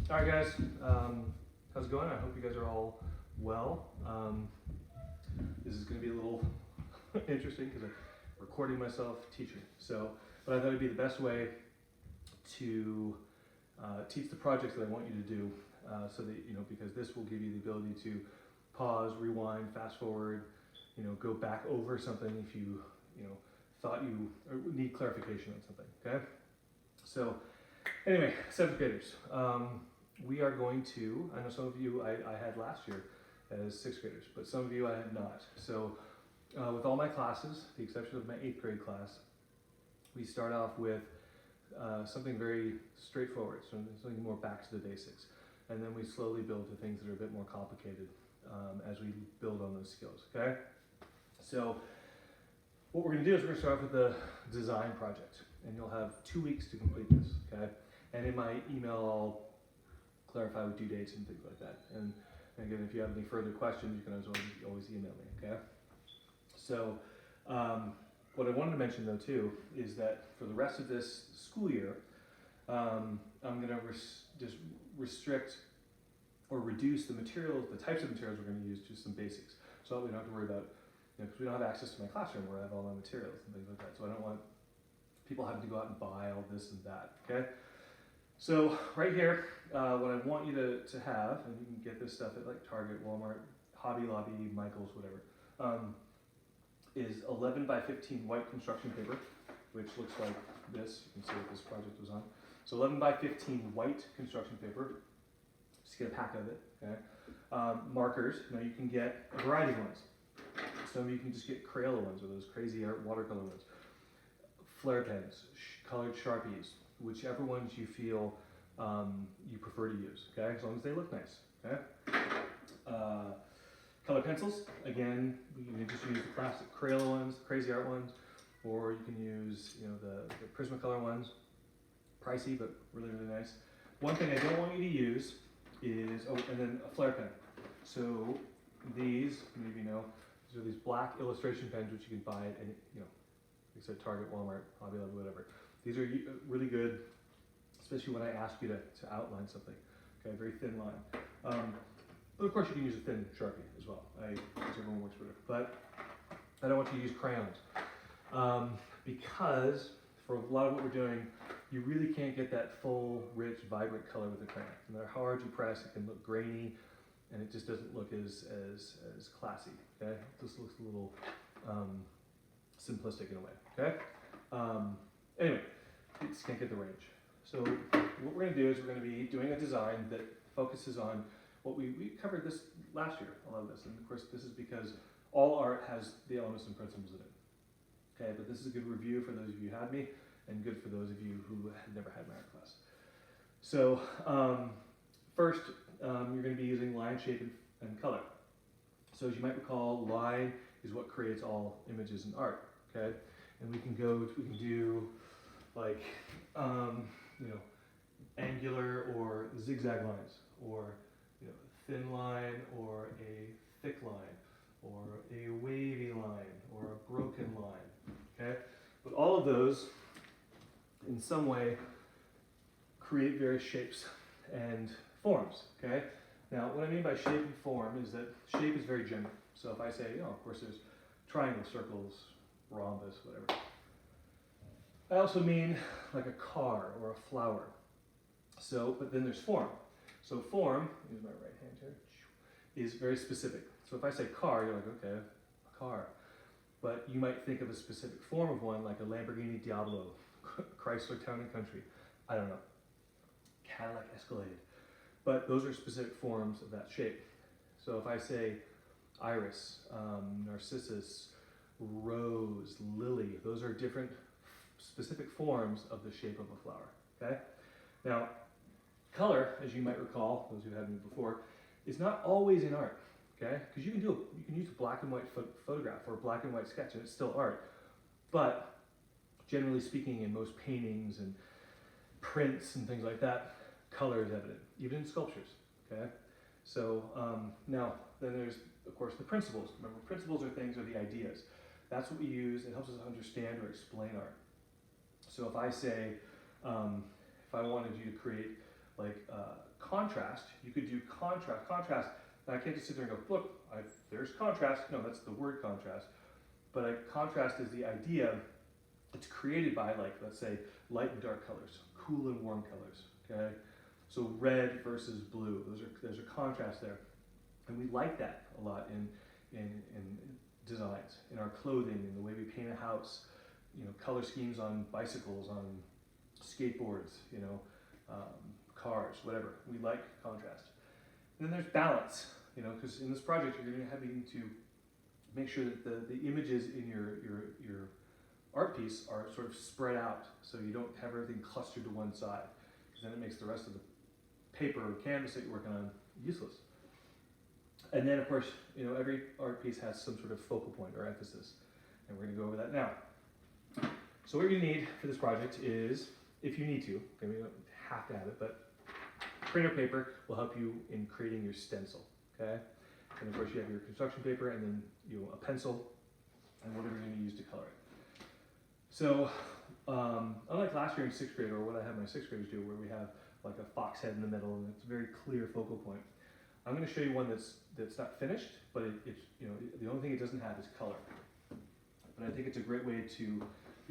All right, guys. How's it going? I hope you guys are all well. This is going to be a little interesting because I'm recording myself teaching. But I thought it'd be the best way to teach the projects that I want you to do, so that because this will give you the ability to pause, rewind, fast forward, go back over something if you thought you need clarification on something. Okay. So anyway, seventh graders. We are going to, I know some of you I had last year as sixth graders, but some of you I had not. So with all my classes, the exception of my eighth grade class, we start off with something very straightforward, something more back to the basics. And then we slowly build to things that are a bit more complicated as we build on those skills, okay? So what we're gonna do is we're gonna start off with the design project, and you'll have 2 weeks to complete this, okay? And in my email, I'll clarify with due dates and things like that. And again, if you have any further questions, you can always email me, okay? So what I wanted to mention though too is that for the rest of this school year, I'm gonna just restrict or reduce the materials, the types of materials we're gonna use to some basics. So we don't have to worry about, because we don't have access to my classroom where I have all my materials and things like that. So I don't want people having to go out and buy all this and that, okay? So right here, what I want you to have, and you can get this stuff at like Target, Walmart, Hobby Lobby, Michaels, whatever, is 11 by 15 white construction paper, which looks like this. You can see what this project was on. So 11 by 15 white construction paper. Just get a pack of it, okay? Markers, you can get a variety of ones. Some of you can just get Crayola ones, or those crazy art watercolor ones. Flare pens, colored Sharpies, whichever ones you feel you prefer to use, okay? As long as they look nice, okay? Color pencils, again, you can just use the classic Crayola ones, crazy art ones, or you can use the Prismacolor ones. Pricey, but really, really nice. One thing I don't want you to use is, and then a flare pen. So these, maybe you know, these are these black illustration pens which you can buy at any, like I said, Target, Walmart, Hobby Lobby, whatever. These are really good, especially when I ask you to outline something. Okay, very thin line. But of course you can use a thin Sharpie as well. Whichever one works better. But I don't want you to use crayons because for a lot of what we're doing, you really can't get that full, rich, vibrant color with a crayon. No matter how hard you press, it can look grainy, and it just doesn't look as classy. Okay, it just looks a little simplistic in a way. Okay. Anyway, you just can't get the range. So what we're going to do is we're going to be doing a design that focuses on what we covered this last year, a lot of this, and of course this is because all art has the elements and principles in it. Okay, but this is a good review for those of you who had me, and good for those of you who had never had my art class. So first, you're going to be using line, shape, and color. So as you might recall, line is what creates all images in art. Okay, and we can do like angular or zigzag lines, or thin line, or a thick line, or a wavy line, or a broken line. Okay, but all of those in some way create various shapes and forms, okay? Now, what I mean by shape and form is that shape is very general. So if I say, of course there's triangles, circles, rhombus, whatever. I also mean like a car or a flower. So, but then there's form. So form, use my right hand here, is very specific. So if I say car, you're like, okay, a car. But you might think of a specific form of one, like a Lamborghini Diablo, Chrysler Town and Country, I don't know, Cadillac Escalade. But those are specific forms of that shape. So if I say iris, narcissus, rose, lily, those are different specific forms of the shape of a flower, okay? Now, color, as you might recall, those who had me before, is not always in art, okay? Because you can use a black and white photograph or a black and white sketch and it's still art. But generally speaking, in most paintings and prints and things like that, color is evident, even in sculptures, okay? So now, then there's, of course, the principles. Remember, principles are the ideas. That's what we use. It helps us understand or explain art. So if I say, if I wanted you to create like contrast, you could do contrast. Now I can't just sit there and go, look, there's contrast. No, that's the word contrast. But a contrast is the idea. It's created by, like, let's say, light and dark colors, cool and warm colors. Okay, so red versus blue. There's a contrast there, and we like that a lot in designs, in our clothing, in the way we paint a house. You know, color schemes on bicycles, on skateboards. You know, cars, whatever. We like contrast. And then there's balance. You know, because in this project you're going to have to make sure that the images in your art piece are sort of spread out, so you don't have everything clustered to one side, because then it makes the rest of the paper or canvas that you're working on useless. And then, of course, you know, every art piece has some sort of focal point or emphasis, and we're going to go over that now. So what you need for this project is, if you need to, okay, we don't have to have it, but printer paper will help you in creating your stencil, okay? And of course you have your construction paper, and then a pencil, and whatever you're going to use to color it. So, unlike last year in 6th grade, or what I have my 6th graders do, where we have like a fox head in the middle and it's a very clear focal point, I'm going to show you one that's not finished, but it's the only thing it doesn't have is color. But I think it's a great way for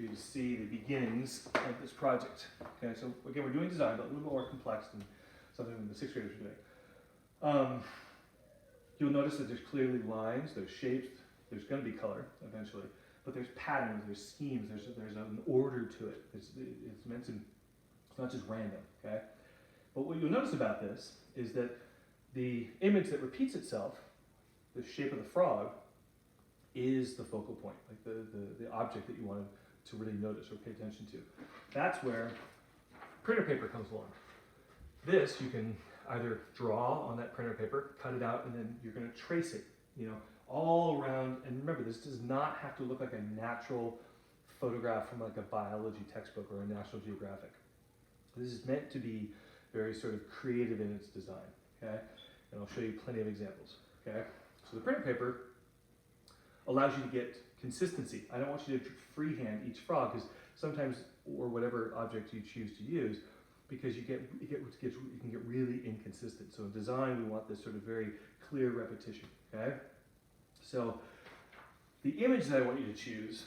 you to see the beginnings of this project. Okay, so again, we're doing design, but a little more complex than something the 6th graders are doing. You'll notice that there's clearly lines, there's shapes, there's going to be color eventually. But there's patterns, there's schemes, there's an order to it. It's meant to, it's not just random, okay? But what you'll notice about this is that the image that repeats itself, the shape of the frog, is the focal point, like the object that you want to really notice or pay attention to. That's where printer paper comes along. This you can either draw on that printer paper, cut it out, and then you're going to trace it, all around. And remember, this does not have to look like a natural photograph from like a biology textbook or a National Geographic. This is meant to be very sort of creative in its design, okay? And I'll show you plenty of examples, okay? So the printer paper allows you to get consistency. I don't want you to freehand each frog, because sometimes, or whatever object you choose to use, because you can get really inconsistent. So in design, we want this sort of very clear repetition, okay? So the image that I want you to choose,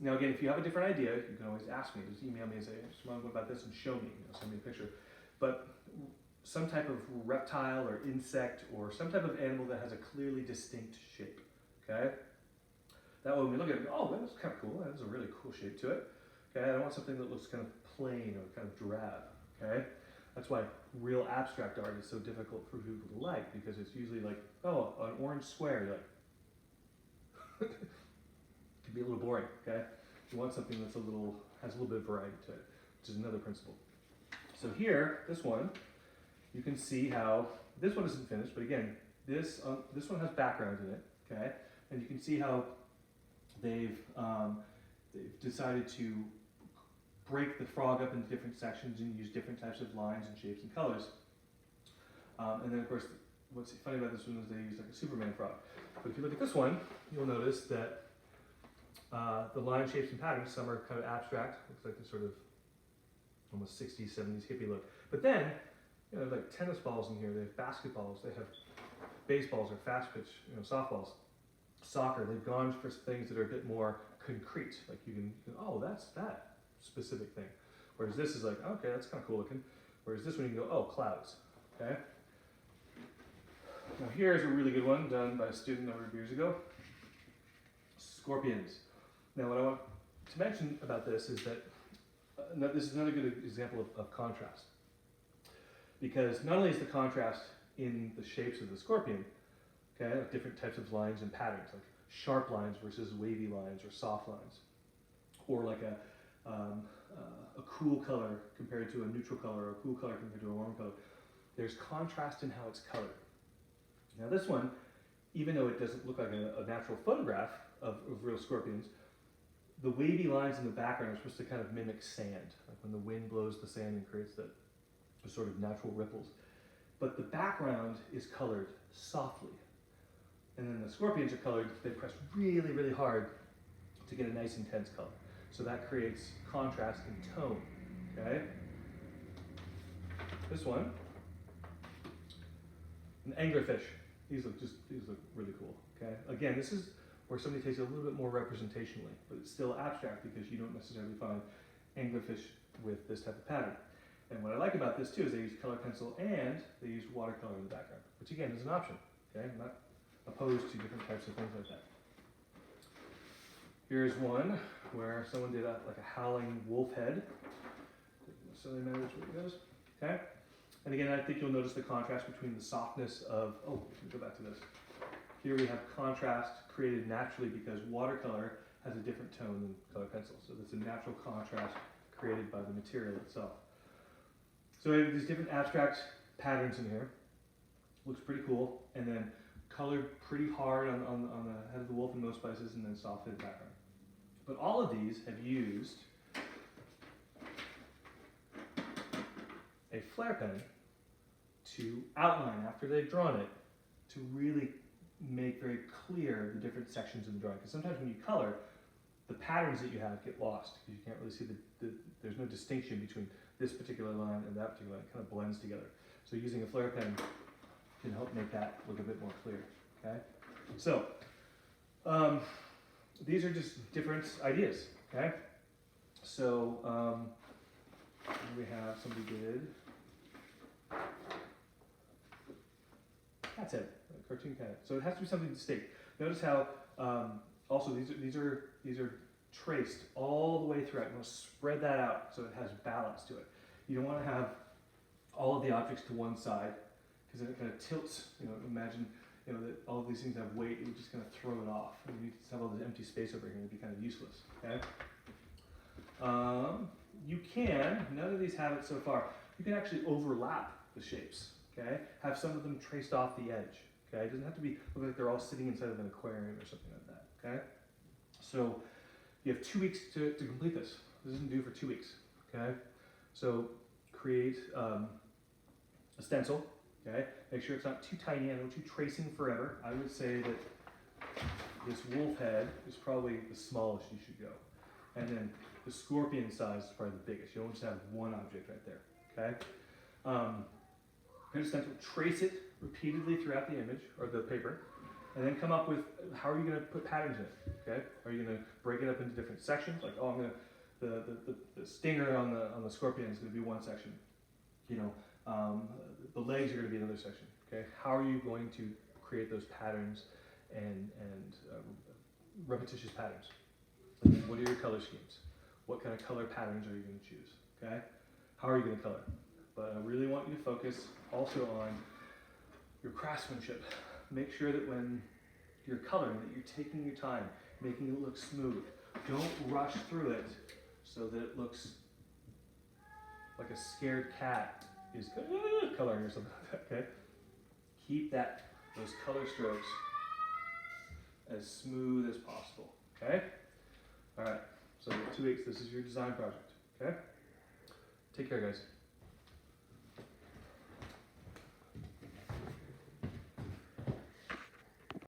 now again, if you have a different idea, you can always ask me, just email me and say, what about this, and show me, send me a picture. But some type of reptile or insect or some type of animal that has a clearly distinct shape, okay? That way when we look at it, oh, that's kind of cool, that has a really cool shape to it. Okay, I don't want something that looks kind of plain or kind of drab, okay? That's why real abstract art is so difficult for people to like, because it's usually like, oh, an orange square, you're like, it can be a little boring, okay? You want something that's has a little bit of variety to it, which is another principle. So here, this one, you can see how, this one isn't finished, but again, this one has background in it, okay? And you can see how they've decided to break the frog up into different sections and use different types of lines and shapes and colors. And then of course, what's funny about this one is they use like a Superman frog. But if you look at this one, you'll notice that the line shapes and patterns, some are kind of abstract, looks like this sort of almost 60s, 70s hippie look. But then, like tennis balls in here, they have basketballs, they have baseballs or fast pitch, softballs, soccer. They've gone for things that are a bit more concrete. Like you can oh, that's that specific thing. Whereas this is like, okay, that's kind of cool looking. Whereas this one you can go, oh, clouds, okay? Now here's a really good one done by a student a number of years ago. Scorpions. Now what I want to mention about this is that this is another good example of contrast. Because not only is the contrast in the shapes of the scorpion, okay, like different types of lines and patterns, like sharp lines versus wavy lines or soft lines, or like a cool color compared to a neutral color, or a cool color compared to a warm color. There's contrast in how it's colored. Now this one, even though it doesn't look like a natural photograph of real scorpions, the wavy lines in the background are supposed to kind of mimic sand, like when the wind blows the sand and creates the sort of natural ripples. But the background is colored softly. And then the scorpions are colored, they press really, really hard to get a nice intense color. So that creates contrast in tone, okay? This one An anglerfish. These look really cool. Okay. Again, this is where somebody takes it a little bit more representationally, but it's still abstract because you don't necessarily find anglerfish with this type of pattern. And what I like about this too is they use color pencil and they use watercolor in the background, which again is an option. Okay, I'm not opposed to different types of things like that. Here's one where someone did like a howling wolf head. Doesn't necessarily matter which way it goes. Okay, and again, I think you'll notice the contrast between the softness of. Oh, let me go back to this. Here we have contrast created naturally because watercolor has a different tone than color pencil, so it's a natural contrast created by the material itself. So we have these different abstract patterns in here. Looks pretty cool, and then colored pretty hard on the head of the wolf in most places, and then soft in the background. But all of these have used a flare pen to outline after they've drawn it to really make very clear the different sections of the drawing. Because sometimes when you color, the patterns that you have get lost because you can't really see there's no distinction between this particular line and that particular line. It kind of blends together. So using a flare pen can help make that look a bit more clear. Okay, so these are just different ideas. Okay, so we have somebody did cat's head, a cartoon cat. So it has to be something distinct. Notice how also these are traced all the way throughout. You want to spread that out so it has balance to it. You don't want to have all of the objects to one side because then it kind of tilts. You know, imagine that all of these things have weight. It would just kind of throw it off. And you just have all this empty space over here. It'd be kind of useless. Okay. You can. None of these have it so far. You can actually overlap the shapes. Okay. Have some of them traced off the edge. Okay. It doesn't have to look like they're all sitting inside of an aquarium or something like that. Okay. So you have 2 weeks to complete this. This isn't due for 2 weeks. Okay. So create a stencil. Okay. Make sure it's not too tiny. I don't want you tracing forever. I would say that this wolf head is probably the smallest you should go, and then the scorpion size is probably the biggest. You don't just have one object right there. Okay. Create a stencil. Trace it repeatedly throughout the image or the paper, and then come up with how are you going to put patterns in it. Okay. Are you going to break it up into different sections? Like, oh, I'm going to the stinger on the scorpion is going to be one section. The legs are going to be another section. Okay, how are you going to create those patterns and repetitious patterns? And then what are your color schemes? What kind of color patterns are you going to choose? Okay, how are you going to color? But I really want you to focus also on your craftsmanship. Make sure that when you're coloring, that you're taking your time, making it look smooth. Don't rush through it so that it looks like a scared cat is coloring or something like that, okay? Keep those color strokes as smooth as possible, okay? All right, so 2 weeks, this is your design project, okay? Take care, guys.